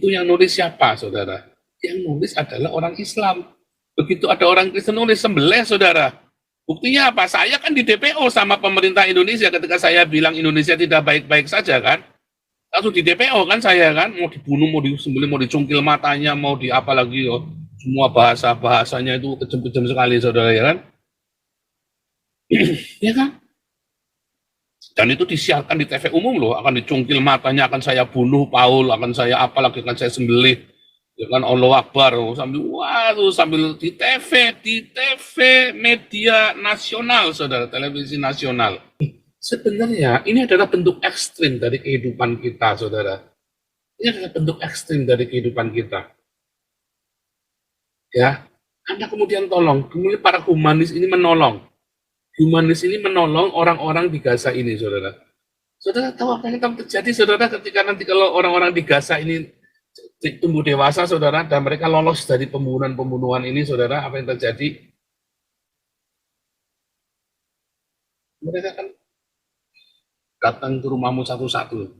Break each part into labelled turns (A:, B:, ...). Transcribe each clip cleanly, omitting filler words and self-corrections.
A: Itu yang nulis siapa, saudara? Yang nulis adalah orang Islam. Begitu ada orang Kristen nulis, sembelih, saudara. Buktinya apa? Saya kan di DPO sama pemerintah Indonesia ketika saya bilang Indonesia tidak baik-baik saja kan. Langsung di DPO kan saya kan, mau dibunuh, mau disembelih, mau dicungkil matanya, mau di apa lagi, oh. Semua bahasanya itu kejam-kejam sekali, saudara, ya kan? Ya kan? Dan itu disiarkan di TV umum loh, akan dicungkil matanya, akan saya bunuh Paul, akan saya apa lagi, akan saya sembelih, ya kan, Allah Akbar, sambil waduh, sambil di TV media nasional, saudara, televisi nasional. Sebenarnya ini adalah bentuk ekstrim dari kehidupan kita, saudara. Ini adalah bentuk ekstrim dari kehidupan kita. Ya, Anda kemudian tolong, kemudian para humanis ini menolong. Humanis ini menolong orang-orang di Gaza ini, saudara. Saudara tahu apa yang akan terjadi, saudara, ketika nanti kalau orang-orang di Gaza ini tumbuh dewasa, saudara, dan mereka lolos dari pembunuhan-pembunuhan ini, saudara, apa yang terjadi? Mereka akan datang ke rumahmu satu-satu.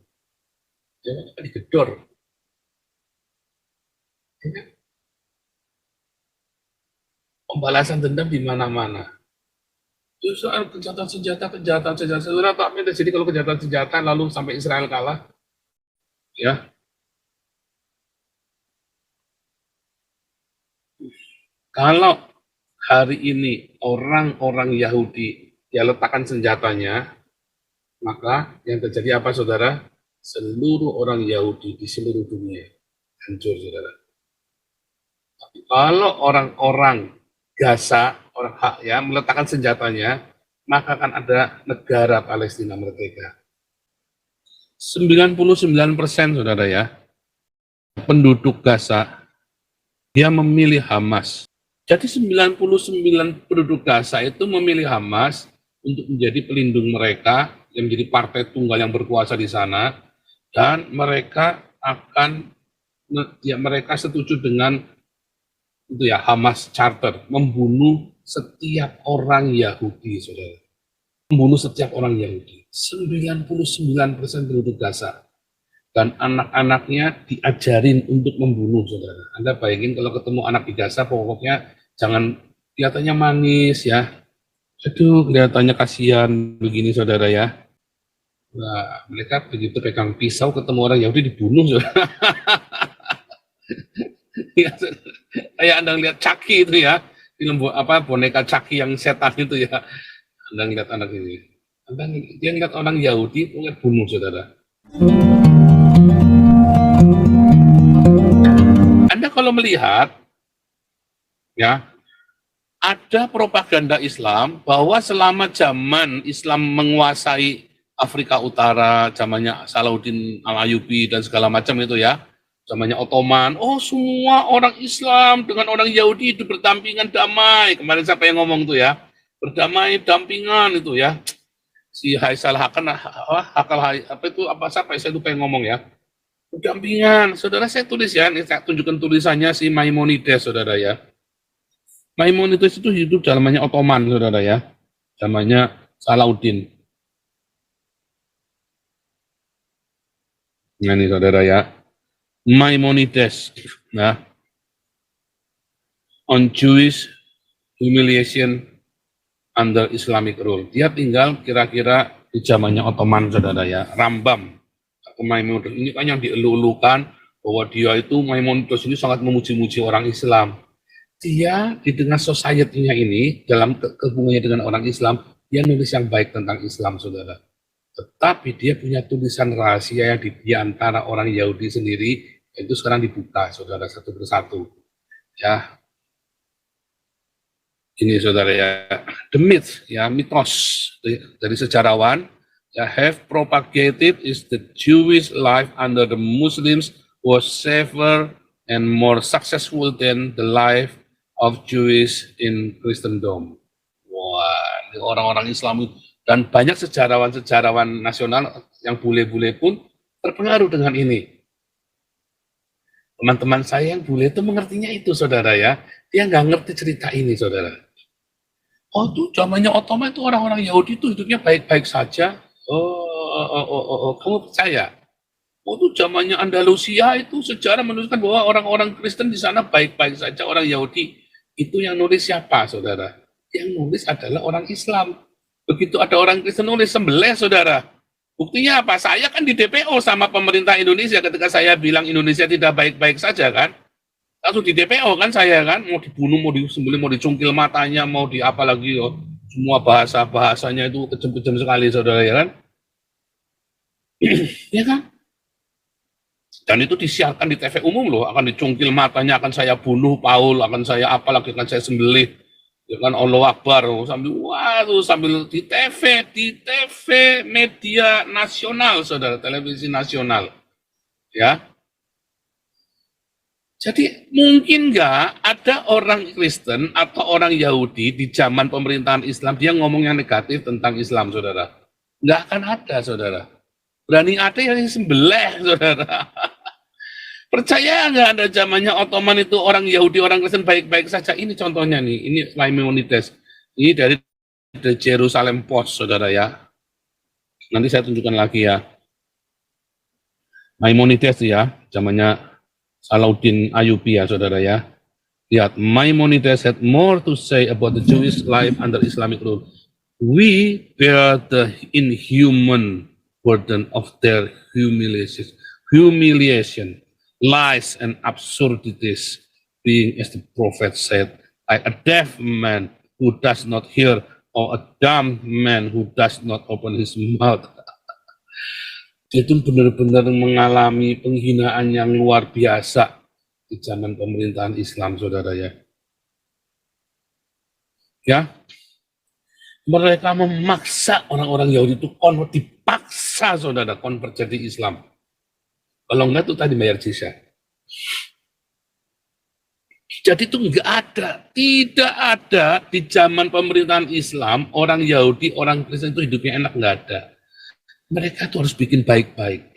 A: Ya, digedor. Ya, pembalasan dendam di mana-mana. Justru kejahatan senjata, saudara tahu apa yang terjadi kalau kejahatan senjata lalu sampai Israel kalah? Ya, kalau hari ini orang-orang Yahudi dia letakkan senjatanya, maka yang terjadi apa, saudara? Seluruh orang Yahudi di seluruh dunia hancur, saudara. Tapi kalau orang-orang Gaza, orang hak ya, meletakkan senjatanya, maka akan ada negara Palestina merdeka. 99%, saudara ya, penduduk Gaza, dia memilih Hamas. Jadi 99 penduduk Gaza itu memilih Hamas untuk menjadi pelindung mereka, yang menjadi partai tunggal yang berkuasa di sana, dan mereka akan, ya mereka setuju dengan itu ya, Hamas Charter, membunuh setiap orang Yahudi, saudara. Membunuh setiap orang Yahudi. 99% penduduk Gaza. Dan anak-anaknya diajarin untuk membunuh, saudara. Anda bayangin kalau ketemu anak di Gaza, pokoknya jangan kelihatannya manis ya. Aduh, kelihatannya kasihan begini, saudara ya. Nah, mereka begitu pegang pisau ketemu orang Yahudi dibunuh, saudara. Ya, kayak Anda lihat Chucky itu ya, film apa boneka Chucky yang setan itu ya. Anda lihat anak ini. Dia lihat orang Yahudi, boleh bunuh, saudara. Anda kalau melihat, ya, ada propaganda Islam bahwa selama zaman Islam menguasai Afrika Utara, zamannya Salahuddin Al-Ayyubi dan segala macam itu ya, zamannya Ottoman, oh semua orang Islam dengan orang Yahudi itu berdampingan damai. Kemarin siapa yang ngomong tuh ya, berdamai dampingan itu ya. Si Haisal Hakan, apa itu, apa siapa saya lupa yang ngomong ya. Berdampingan, saudara, saya tulis ya, ini saya tunjukkan tulisannya si Maimonides, saudara ya. Maimonides itu hidup zamannya Ottoman, saudara ya, zamannya Salahuddin. Nah ini, saudara ya, Maimonides, nah, on Jewish humiliation under Islamic rule. Dia tinggal kira-kira di zamannya Ottoman, saudara ya. Rambam, Maimonides ini kan yang dielu-elukan bahwa dia itu, Maimonides ini sangat memuji-muji orang Islam. Dia di tengah society-nya ini, dalam hubungannya dengan orang Islam, dia nulis yang baik tentang Islam, saudara. Tetapi dia punya tulisan rahasia yang di antara orang Yahudi sendiri, itu sekarang dibuka, saudara, satu persatu. Ya, ini, saudara ya, the myth, ya, mitos dari sejarawan, ya, have propagated is the Jewish life under the Muslims was safer and more successful than the life of Jewish in Christendom. Wah, ini orang-orang Islam dan banyak sejarawan-sejarawan nasional yang bule-bule pun terpengaruh dengan ini. Teman-teman saya yang bule itu mengertinya itu, saudara ya. Dia nggak ngerti cerita ini, saudara. Oh, tuh zamannya Ottoman itu orang-orang Yahudi itu hidupnya baik-baik saja. Kamu percaya? Oh, itu zamannya Andalusia itu sejarah menunjukkan bahwa orang-orang Kristen di sana baik-baik saja. Orang Yahudi itu yang nulis siapa, saudara? Yang nulis adalah orang Islam. Begitu ada orang Kristen nulis sembelih, saudara. Buktinya apa? Saya kan di DPO sama pemerintah Indonesia ketika saya bilang Indonesia tidak baik-baik saja kan. Langsung di DPO kan saya kan, mau dibunuh, mau disembelih, mau dicungkil matanya, mau di apa lagi, oh. Semua bahasanya itu kejam-kejam sekali, saudara, ya kan? Ya kan? Dan itu disiarkan di TV umum loh, akan dicungkil matanya, akan saya bunuh Paul, akan saya apa lagi, akan saya sembelih, ya kan, Allah Akbar, sambil wah tuh sambil di TV media nasional, saudara, televisi nasional, ya. Jadi mungkin nggak ada orang Kristen atau orang Yahudi di zaman pemerintahan Islam dia ngomong yang negatif tentang Islam, saudara. Nggak akan ada, saudara. Berani ada yang sembelih, saudara. Percaya nggak ada zamannya Ottoman itu orang Yahudi, orang Kristen baik-baik saja. Ini contohnya nih, ini Maimonides. Ini dari The Jerusalem Post, saudara ya. Nanti saya tunjukkan lagi ya. Maimonides ya, zamannya Salahuddin Ayyubi ya, saudara ya. Lihat, Maimonides had more to say about the Jewish life under Islamic rule. We bear the inhuman burden of their humiliation, lies and absurdities, being, as the prophet said, like a deaf man who does not hear or a dumb man who does not open his mouth. Itu benar-benar mengalami penghinaan yang luar biasa di zaman pemerintahan Islam, saudara ya. Ya, mereka memaksa orang-orang Yahudi itu konvert, dipaksa, saudara, konvert jadi Islam. Kalau enggak tuh tadi bayar jizya. Jadi itu enggak ada, tidak ada di zaman pemerintahan Islam orang Yahudi, orang Kristen itu hidupnya enak, enggak ada. Mereka tuh harus bikin baik-baik.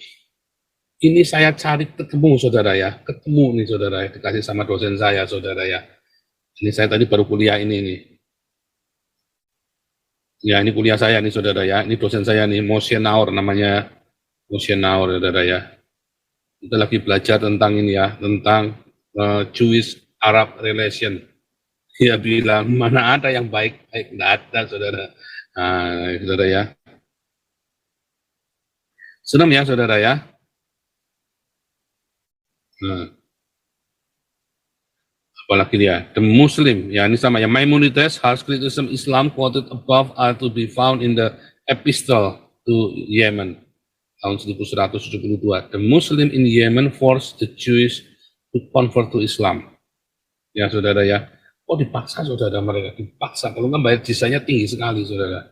A: Ini saya cari ketemu, saudara ya, ketemu nih, saudara ya, dikasih sama dosen saya, saudara ya. Ini saya tadi baru kuliah ini nih. Ya, ini kuliah saya nih, saudara ya. Ini dosen saya nih, Moshe Naor namanya, Moshe Naor, saudara ya. Kita lagi belajar tentang ini ya, tentang Jewish Arab relation. Dia bilang mana ada yang baik-baik, nggak ada, saudara. Nah, saudara ya. Senang ya, saudara ya. Nah, apalagi dia, the Muslim, ya ini sama ya, Maimonides, harsh criticism Islam quoted above are to be found in the epistle to Yemen tahun 1172. The Muslim in Yemen forced the Jews to convert to Islam. Ya, saudara ya. Oh, dipaksa, saudara, mereka dipaksa. Kalau nggak bayar jizyahnya tinggi sekali, saudara.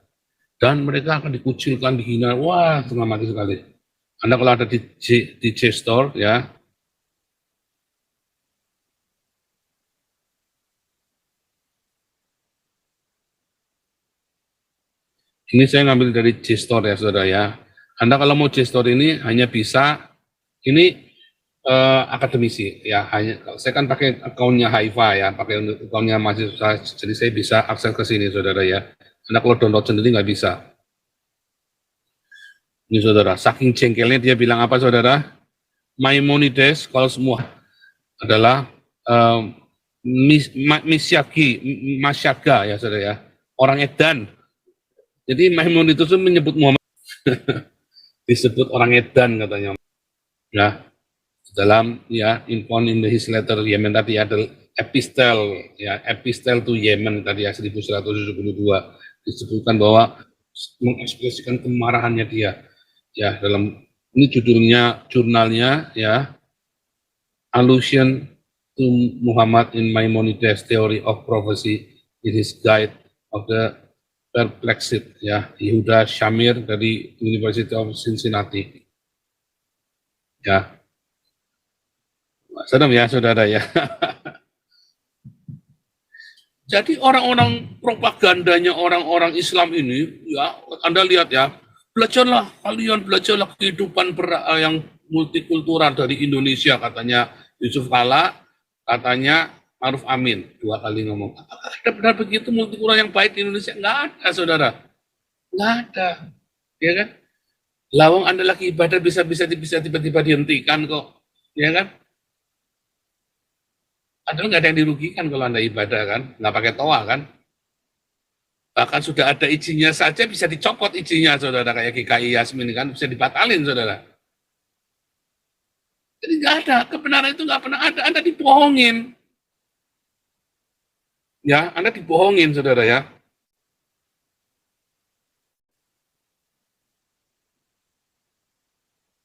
A: Dan mereka akan dikucilkan, dihina. Wah, setengah mati sekali. Anda kalau ada di JSTOR, ya, ini saya ngambil dari JSTOR ya, saudara ya. Anda kalau mau JSTOR ini hanya bisa, ini akademisi ya, hanya saya kan pakai akunnya Haifa ya, pakai akunnya mahasiswa, jadi saya bisa akses ke sini, saudara ya. Anda kalau download sendiri nggak bisa. Ini, saudara, saking jengkelnya dia bilang apa, saudara? Maimonides kalau semua adalah Masyaga ya, saudara ya, orang Edan. Jadi Maimonides itu menyebut Muhammad disebut orang Edan katanya. Ya, dalam ya in his letter Yemen tadi ada epistel ya, epistel to Yemen tadi ya 1172 disebutkan bahwa mengekspresikan kemarahannya dia ya, dalam ini judulnya jurnalnya ya, Allusion to Muhammad in Maimonides Theory of Prophecy in his Guide of the Perplexed ya, Yehuda Shamir dari University of Cincinnati ya. Serem ya, saudara ya. Jadi orang-orang propagandanya orang-orang Islam ini ya, Anda lihat ya, belajarlah kalian, belajarlah kehidupan yang multikultural dari Indonesia, katanya Yusuf Kala, katanya Maruf Amin, 2 kali ngomong. Ada benar begitu multikultural yang baik di Indonesia? Nggak ada, saudara. Nggak ada. Ya kan? Lawang Anda lagi ibadah bisa tiba-tiba dihentikan kok, ya kan? Padahal nggak ada yang dirugikan kalau Anda ibadah kan, nggak pakai toa kan. Bahkan sudah ada izinnya saja bisa dicopot izinnya, saudara, kayak GKI Yasmin kan, bisa dibatalin, saudara. Jadi nggak ada, kebenaran itu nggak pernah ada, Anda dibohongin. Ya, Anda dibohongin, saudara ya.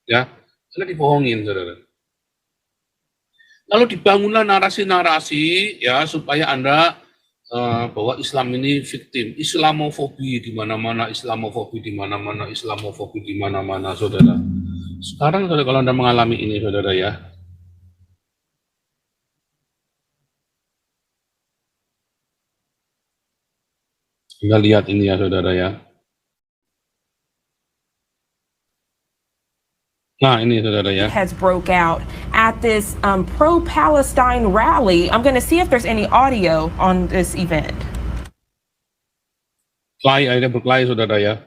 A: Ya, Anda dibohongin, saudara. Lalu dibangunlah narasi-narasi ya supaya Anda bahwa Islam ini victim, Islamofobi di mana-mana, Islamofobi di mana-mana, Islamofobi di mana-mana, saudara. Sekarang saudara, kalau Anda mengalami ini, saudara ya, Anda lihat ini ya, saudara ya. Nah, ini saudara ya.
B: Has broke out at this pro-Palestine rally. I'm going to see if there's any audio on this event.
A: Akhirnya berkelahi, saudara ya.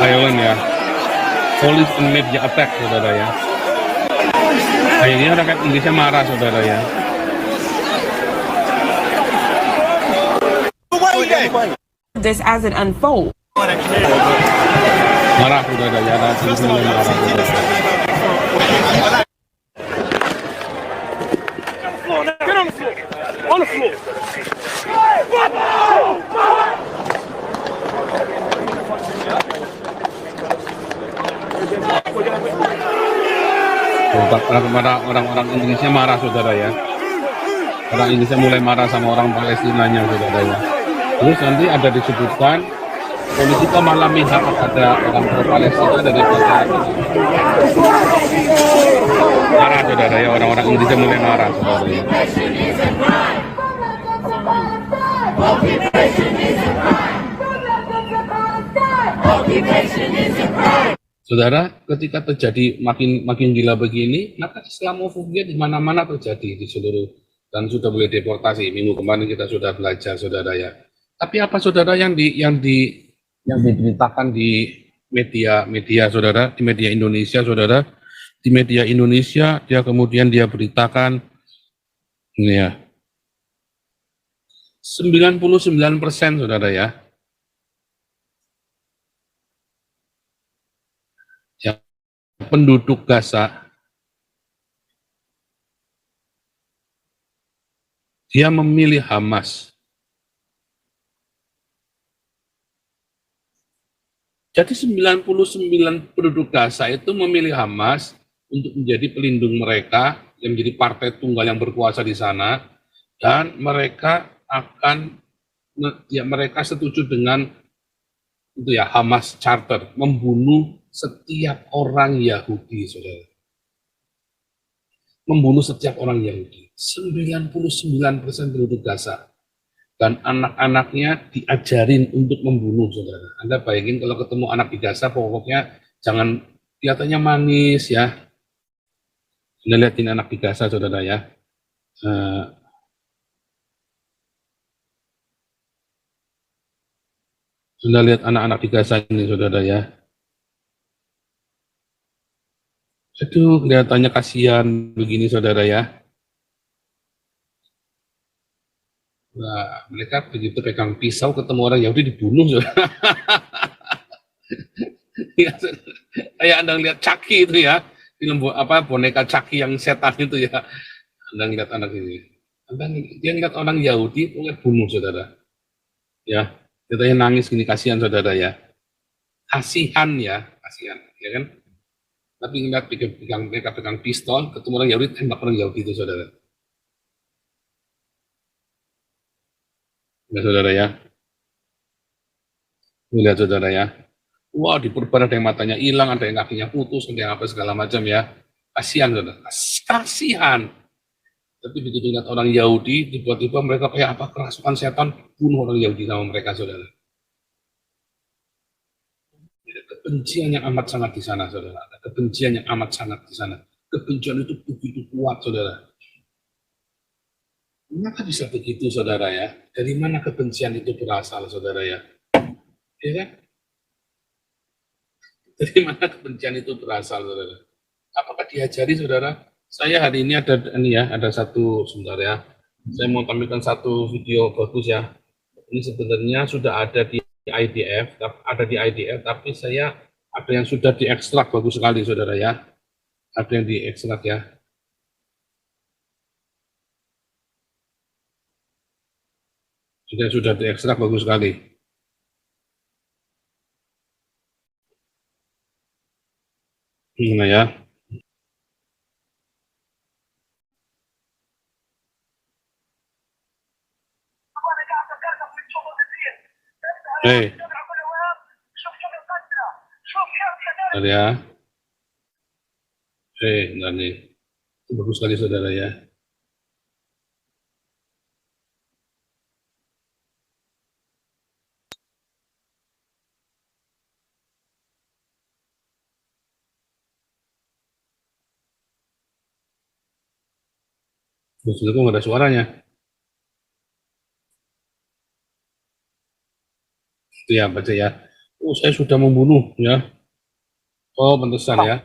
A: Violent ya. Police and media attack, saudara ya. Akhirnya rakyat Indonesia marah, saudara ya.
B: This as it unfolds.
A: Marah, saudara ya. Mulai marah, saudara.
C: Get on the floor. On the floor.
A: Orang-orang Indonesia marah, saudara ya. Orang Indonesia mulai marah sama orang Palestinanya, saudara ya. Terus nanti ada disebutkan polisi kok malah mihak ada orang Palestina dari Palestina. Marah, saudara ya. Orang-orang Indonesia mulai marah, saudara ya. Saudara, ketika terjadi makin gila begini, maka Islamofobia di mana-mana terjadi di seluruh, dan sudah boleh deportasi. Minggu kemarin kita sudah belajar, saudara ya. Tapi apa, saudara, yang diberitakan di media, saudara, di media Indonesia, saudara, di media Indonesia dia kemudian dia beritakan ini ya, 99%, saudara ya, penduduk Gaza dia memilih Hamas. Jadi 99 penduduk Gaza itu memilih Hamas untuk menjadi pelindung mereka, yang menjadi partai tunggal yang berkuasa di sana, dan mereka mereka setuju dengan itu ya, Hamas Charter, membunuh setiap orang Yahudi, saudara. Membunuh setiap orang Yahudi. 99% penduduk Gaza. Dan anak-anaknya diajarin untuk membunuh, saudara. Anda bayangin kalau ketemu anak di Gaza, pokoknya jangan kelihatannya manis ya. Anda lihatin anak di Gaza, saudara ya. Anda lihat anak-anak di Gaza ini, saudara ya. Aduh, kelihatannya kasihan begini, saudara ya. Nah, mereka begitu pegang pisau ketemu orang Yahudi dibunuh, saudara. Ya, kayak Anda lihat Chucky itu ya, film boneka Chucky yang setan itu ya. Anda lihat anak ini. Dia lihat orang Yahudi, bunuh, saudara. Ya, katanya nangis gini, kasihan, saudara ya. Kasihan ya kan. Tapi ngeliat mereka pegang pistol, ketemu orang Yahudi, tembak orang Yahudi itu, saudara. Ya, saudara ya. Lihat, saudara ya. Wah, diperban, ada yang matanya hilang, ada yang kakinya putus, ada yang apa segala macam ya. Kasihan, saudara. Kasihan. Tapi begitu lihat orang Yahudi, tiba-tiba mereka kayak apa, kerasukan setan, bunuh orang Yahudi sama mereka, saudara. Kebencian yang amat sangat di sana, saudara. Ada kebencian yang amat sangat di sana. Kebencian itu begitu kuat, saudara. Mengapa bisa begitu, saudara ya? Dari mana kebencian itu berasal, saudara ya? Ya kan? Dari mana kebencian itu berasal, saudara? Apakah diajari, saudara? Saya hari ini ada satu, sebentar ya. Saya mau tampilkan satu video bagus ya. Ini sebenarnya sudah ada di IDF, tapi saya ada yang sudah diekstrak bagus sekali, saudara ya. Ada yang diekstrak ya. Sudah diekstrak bagus sekali. Nah ya. Hei. Bentar ya. Bentar nih. Itu bagus sekali, saudara ya. Saudara, kok nggak ada suaranya? Itu ya, baca ya. Oh, saya sudah membunuh ya. Oh, pantesan ya.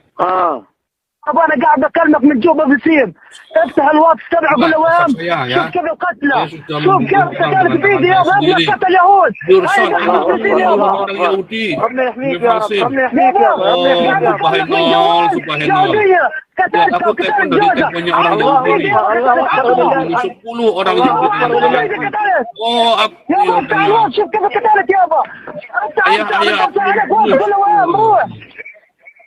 D: طب انا قاعد اكلمك من جوبا بسيم افتح الواتس تبع ابو لوام شوف كيف القتلى شوف كيف قتلت فيديو يابا ابنك قتل يهود
A: Durson, orang Yahudi.
D: ربنا يحميك يا رب
A: Fasim.
D: ربنا يحميك يا رب ربنا يحميك يا رب
A: Subhanallah. Ya, aku telepon dari teleponnya orang Yahudi. Aku membunuh 10 orang Yahudi yang berjatuh. Oh, aku
D: يا رب افتح الواتس شوف كيف قتلت يابا
A: aku membunuh.
D: ابو لوام روح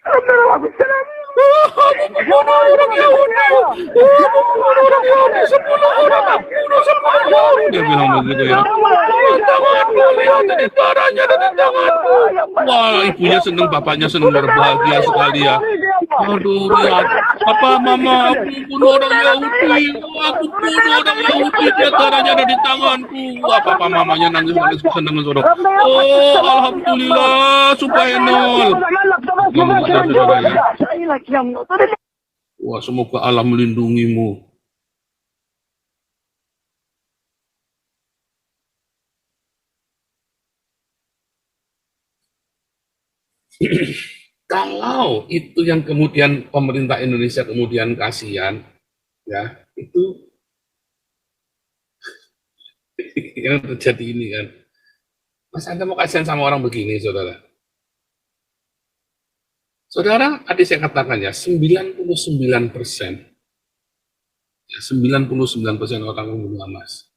D: ربنا يرحمك السلام
A: Membunuh orang Yahudi. Membunuh orang Yahudi. 10 orang. Membunuh 10 Yahudi. Dia bilang begitu ya. Tanganku, lihat ini darahnya dari tanganku. Wah, ibunya seneng, bapaknya seneng, berbahagia sekali ya. Aduh, lihat. Papa, mama, aku bunuh orang Yahudi. Aku bunuh orang Yahudi. Dia darahnya ada di tanganku. Wah, papa, mamanya nangis seneng, saudara. Oh, alhamdulillah, subhanallah. Wah, semoga Allah melindungimu. Kalau itu yang kemudian pemerintah Indonesia kemudian kasihan, ya itu yang terjadi ini kan. Mas, Anda mau kasihan sama orang begini, saudara? Saudara, tadi saya katakan ya, 99%, ya 99% orang membunuh Hamas.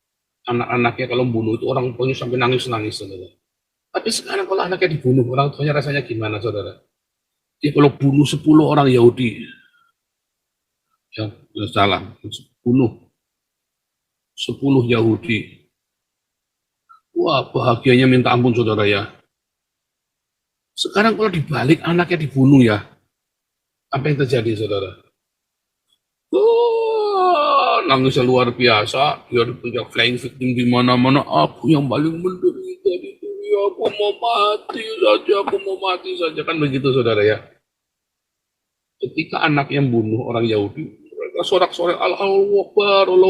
A: Anak-anaknya kalau membunuh itu orang tuanya sampai nangis-nangis, saudara. Tapi sekarang kalau anaknya dibunuh, orang tuanya rasanya gimana, saudara? Dia kalau bunuh 10 orang Yahudi, ya salah, bunuh 10 Yahudi. Wah, bahagianya minta ampun, saudara ya. Sekarang kalau dibalik anaknya dibunuh ya, apa yang terjadi, saudara? Nangisnya luar biasa, dia dipunya flying victim di mana-mana. Aku yang paling menderita di dunia, aku mau mati saja, kan begitu, saudara ya. Ketika anak yang bunuh orang Yahudi, mereka sorak-sorak Allahu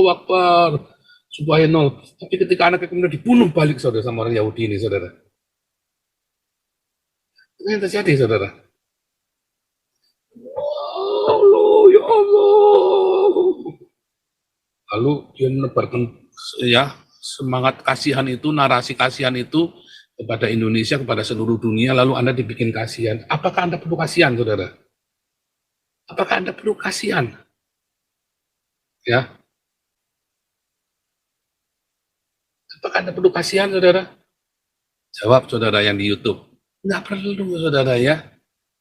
A: Akbar, subhanallah. Tapi ketika anaknya kemudian dibunuh balik, saudara, sama orang Yahudi ini, saudara. Itu yang terjadi, saudara. Ya Allah. Lalu dia menebarkan ya semangat kasihan itu, narasi kasihan itu kepada Indonesia, kepada seluruh dunia, lalu Anda dibikin kasihan. Apakah Anda perlu kasihan, saudara? Apakah Anda perlu kasihan? Ya. Apakah Anda perlu kasihan, saudara? Jawab, saudara, yang di YouTube. Nggak perlu, saudara ya.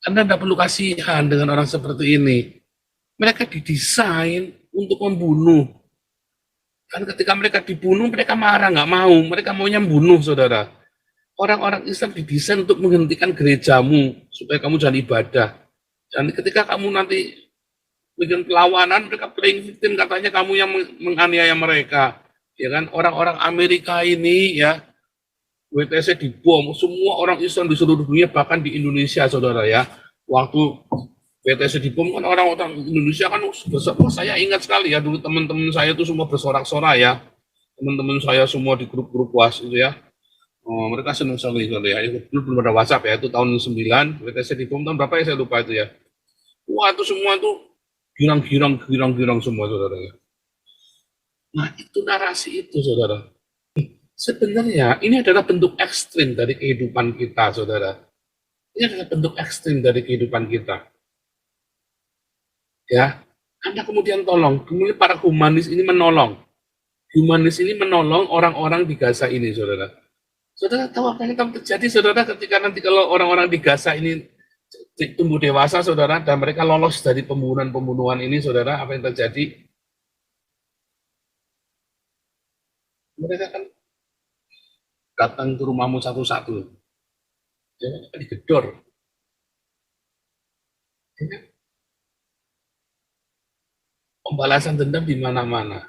A: Anda nggak perlu kasihan dengan orang seperti ini. Mereka didesain untuk membunuh. Kan ketika mereka dibunuh, mereka marah, nggak mau. Mereka maunya membunuh, saudara. Orang-orang Islam didesain untuk menghentikan gerejamu, supaya kamu jangan ibadah. Dan ketika kamu nanti bikin perlawanan, mereka playing victim, katanya kamu yang menganiaya mereka. Ya kan, orang-orang Amerika ini ya, WTC dibom, semua orang Islam di seluruh dunia, bahkan di Indonesia, saudara ya. Waktu WTC dibom kan orang-orang Indonesia kan saya ingat sekali ya, dulu teman-teman saya itu semua bersorak-sorak ya. Teman-teman saya semua di grup-grup WhatsApp itu ya. Oh, mereka senang sekali ya. Dulu belum ada WhatsApp ya, itu tahun 9, WTC dibom tahun berapa ya saya lupa itu ya. Wah, itu semua tuh girang semua, saudara. Nah, itu narasi itu, saudara. Sebenarnya ini adalah bentuk ekstrim dari kehidupan kita, saudara. Ini adalah bentuk ekstrim dari kehidupan kita. Ya, Anda kemudian kemudian para humanis ini menolong. Humanis ini menolong orang-orang di Gaza ini, saudara. Saudara tahu apa yang akan terjadi, saudara, ketika nanti kalau orang-orang di Gaza ini tumbuh dewasa, saudara, dan mereka lolos dari pembunuhan ini, saudara, apa yang terjadi? Mereka akan datang ke rumahmu satu-satu. Jangan digedor. Ya. Pembalasan dendam di mana-mana.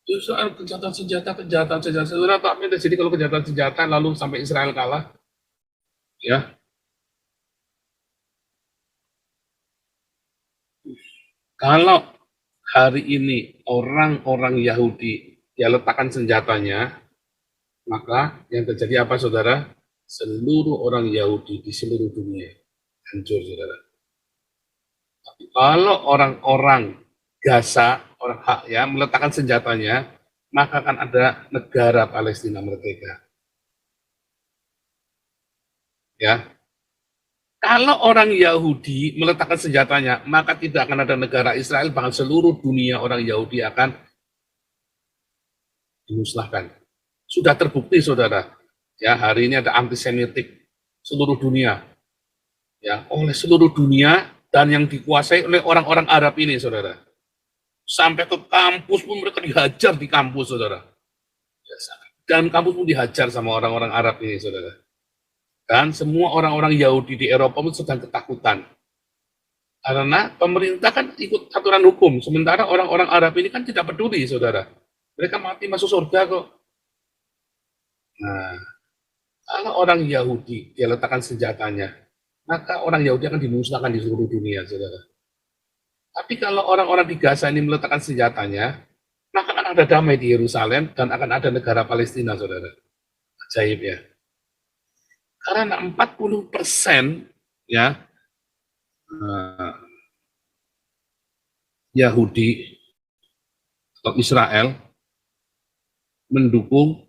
A: Itu soal kejahatan senjata. Saudara tahu apa yang terjadi kalau kejahatan senjata lalu sampai Israel kalah? Ya. Kalau hari ini orang-orang Yahudi dia letakkan senjatanya, maka yang terjadi apa, saudara? Seluruh orang Yahudi di seluruh dunia hancur, saudara. Tapi kalau orang-orang Gaza, orang hak ya, meletakkan senjatanya, maka akan ada negara Palestina merdeka. Ya. Kalau orang Yahudi meletakkan senjatanya, maka tidak akan ada negara Israel, bahkan seluruh dunia orang Yahudi akan dimusnahkan. Sudah terbukti, saudara. Ya, hari ini ada antisemitik seluruh dunia. Ya, oleh seluruh dunia dan yang dikuasai oleh orang-orang Arab ini, saudara. Sampai ke kampus pun mereka dihajar di kampus, saudara. Dan kampus pun dihajar sama orang-orang Arab ini, saudara. Dan semua orang-orang Yahudi di Eropa pun sedang ketakutan. Karena pemerintah kan ikut aturan hukum, sementara orang-orang Arab ini kan tidak peduli, saudara. Mereka mati masuk surga kok. Nah, kalau orang Yahudi dia letakkan senjatanya, maka orang Yahudi akan dimusnahkan di seluruh dunia, saudara. Tapi kalau orang-orang di Gaza ini meletakkan senjatanya, maka akan ada damai di Yerusalem dan akan ada negara Palestina, saudara. Ajaib ya. Karena 40% ya Yahudi atau Israel mendukung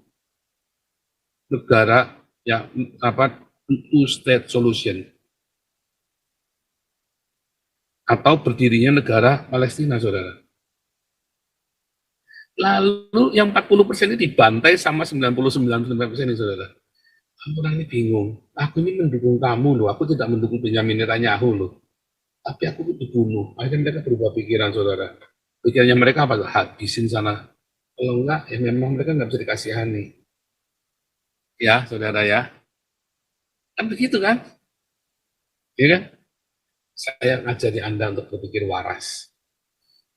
A: negara yang two-state solution atau berdirinya negara Palestina, saudara. Lalu yang 40% ini dibantai sama 99% ini, saudara. Orang ini bingung. Aku ini mendukung kamu loh. Aku tidak mendukung Benyamin Netanyahu loh. Tapi aku dibunuh. Akhirnya mereka berubah pikiran, saudara. Pikirannya mereka apa? Habisin sana. Kalau enggak, ya memang mereka nggak bisa dikasihani. Ya, saudara ya. Kan begitu kan? Iya kan? Saya ngajari Anda untuk berpikir waras.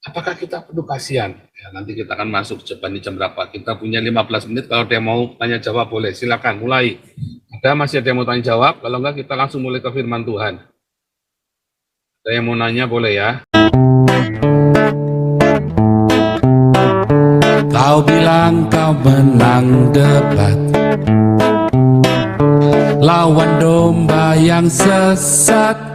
A: Apakah kita perlu kasihan? Ya, nanti kita akan masuk jawaban jam berapa. Kita punya 15 menit. Kalau dia mau tanya jawab boleh. Silakan mulai. Masih ada yang mau tanya jawab? Kalau enggak kita langsung mulai ke firman Tuhan. Ada yang mau nanya boleh ya.
E: Kau bilang kau menang debat, lawan domba yang sesat.